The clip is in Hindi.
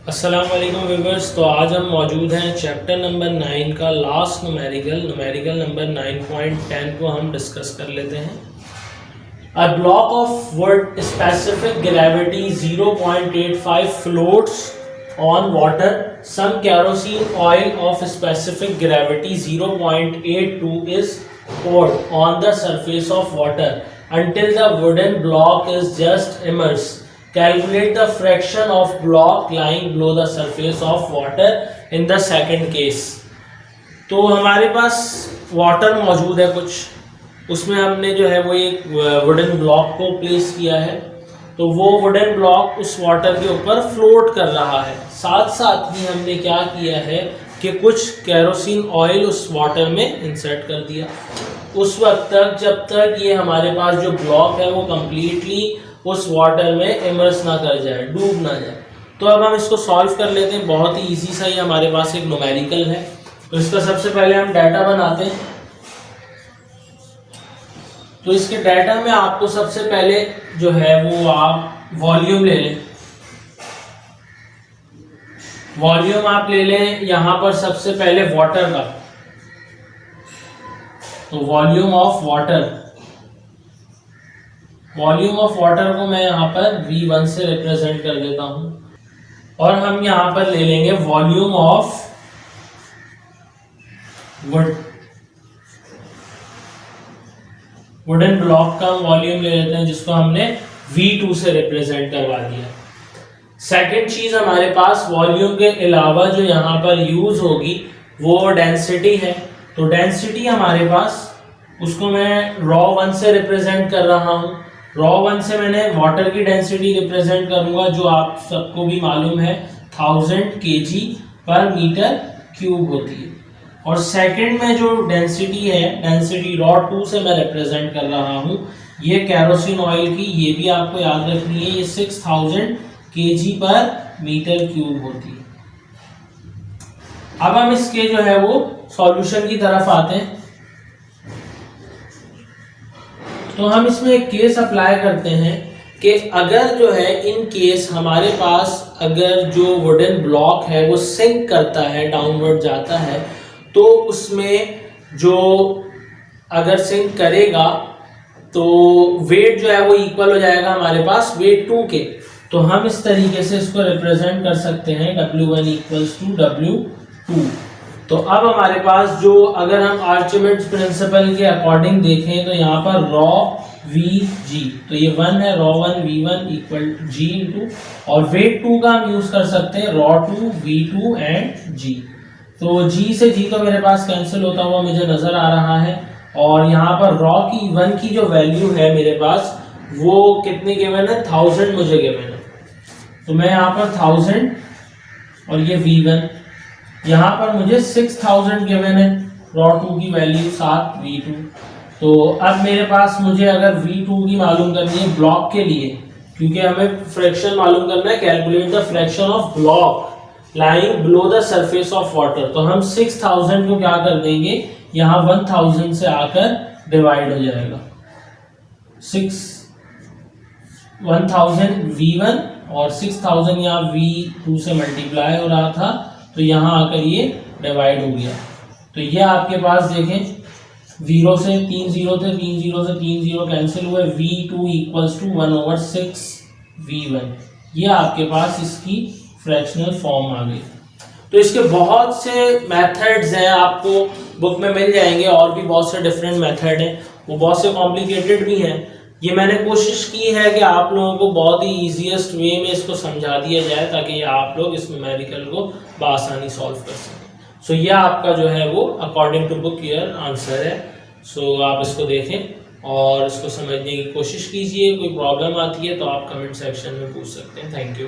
अस्सलाम वालेकुम व्यूअर्स। तो आज हम मौजूद हैं चैप्टर नंबर 9 का लास्ट न्यूमेरिकल नंबर 9.10 को हम डिस्कस कर लेते हैं। A block of wood specific gravity 0.85 floats on water. Some kerosene oil of specific gravity 0.82 is poured on the surface of water until the wooden block is just immersed. Calculate the fraction of block lying below the surface of water in the second case. तो हमारे पास वाटर मौजूद है कुछ, उसमें हमने जो है वो एक वुडन ब्लॉक को प्लेस किया है। तो वो वुडन ब्लॉक उस वाटर के ऊपर फ्लोट कर रहा है। साथ साथ ही हमने क्या किया है कि कुछ केरोसिन ऑयल उस वाटर में इंसर्ट कर दिया। उस वक्त तक जब तक ये हमारे पास जो ब्लॉक है वो कम्प्लीटली उस वाटर में इमर्स ना कर जाए, डूब ना जाए। तो अब हम इसको सॉल्व कर लेते हैं। बहुत ही इजी सा ही हमारे पास एक न्यूमेरिकल है। तो इसका सबसे पहले हम डाटा बनाते हैं। तो इसके डाटा में आपको सबसे पहले जो है वो आप वॉल्यूम ले लें। वॉल्यूम आप ले लें यहाँ पर सबसे पहले वाटर का। तो वॉल्यूम ऑफ वाटर को मैं यहाँ पर V1 से रिप्रेजेंट कर देता हूँ। और हम यहाँ पर ले लेंगे वॉल्यूम ऑफ वुडन ब्लॉक का वॉल्यूम ले लेते हैं, जिसको हमने V2 से रिप्रेजेंट करवा दिया। सेकेंड चीज हमारे पास वॉल्यूम के अलावा जो यहाँ पर यूज होगी वो डेंसिटी है। तो डेंसिटी हमारे पास, उसको मैं ρ1 से रिप्रेजेंट कर रहा हूँ। ρ1 से मैंने वाटर की डेंसिटी रिप्रेजेंट करूंगा, जो आप सबको भी मालूम है 1000 kg पर मीटर क्यूब होती है। और सेकंड में जो डेंसिटी है, डेंसिटी ρ2 से मैं रिप्रेजेंट कर रहा हूँ, ये केरोसिन ऑयल की, ये भी आपको याद रखनी है, ये 6000 kg पर मीटर क्यूब होती है। अब हम इसके जो है वो सॉल्यूशन की तरफ आते हैं। तो हम इसमें एक केस अप्लाई करते हैं कि अगर जो है इन केस हमारे पास अगर जो वुडन ब्लॉक है वो सिंक करता है, डाउनवर्ड जाता है, तो उसमें जो अगर सिंक करेगा तो वेट जो है वो इक्वल हो जाएगा हमारे पास वेट 2 के। तो हम इस तरीके से इसको रिप्रेजेंट कर सकते हैं W1 इक्वल्स टू W2। तो अब हमारे पास जो, अगर हम आर्चिमेड्स प्रिंसिपल के अकॉर्डिंग देखें तो यहाँ पर ρ VG, तो ये 1 है, ρ1 V1 इक्वल G इंटू, और वेट 2 का हम यूज कर सकते हैं ρ2 V2 एंड G। तो G से G तो मेरे पास कैंसिल होता हुआ मुझे नजर आ रहा है। और यहाँ पर ρ की 1 की जो वैल्यू है मेरे पास वो कितनी गिवन है, 1000 मुझे गिवन है। तो मैं यहाँ पर 1000 और ये V1, यहाँ पर मुझे 6000 गिवन है, ρ2 की वैल्यू 7 V2। तो अब मेरे पास मुझे अगर V2 की मालूम करनी है ब्लॉक के लिए, क्योंकि हमें फ्रैक्शन मालूम करना है, calculate the fraction of block lying below the surface of water. तो हम 6000 को क्या कर देंगे, यहाँ 1000 से आकर डिवाइड हो जाएगा। 1000 V1 और 6000 यहाँ V2 से मल्टीप्लाई हो रहा था, तो यहाँ आकर ये डिवाइड हो गया। तो ये आपके पास देखें 0 से 3 0 थे, 3 0 से 3 0 कैंसिल हुए, V2 इक्वल्स टू 1/6 V1। ये आपके पास इसकी फ्रैक्शनल फॉर्म आ गई। तो इसके बहुत से मेथड्स हैं, आपको बुक में मिल जाएंगे, और भी बहुत से डिफरेंट मेथड हैं, वो बहुत से कॉम्प्लिकेटेड भी हैं। ये मैंने कोशिश की है कि आप लोगों को बहुत ही ईजीएस्ट वे में इसको समझा दिया जाए, ताकि आप लोग इस न्यूमेरिकल को बआसानी सॉल्व कर सकें। सो ये आपका जो है वो according to book your answer है। सो आप इसको देखें और इसको समझने की कोशिश कीजिए। कोई प्रॉब्लम आती है तो आप कमेंट सेक्शन में पूछ सकते हैं। Thank you.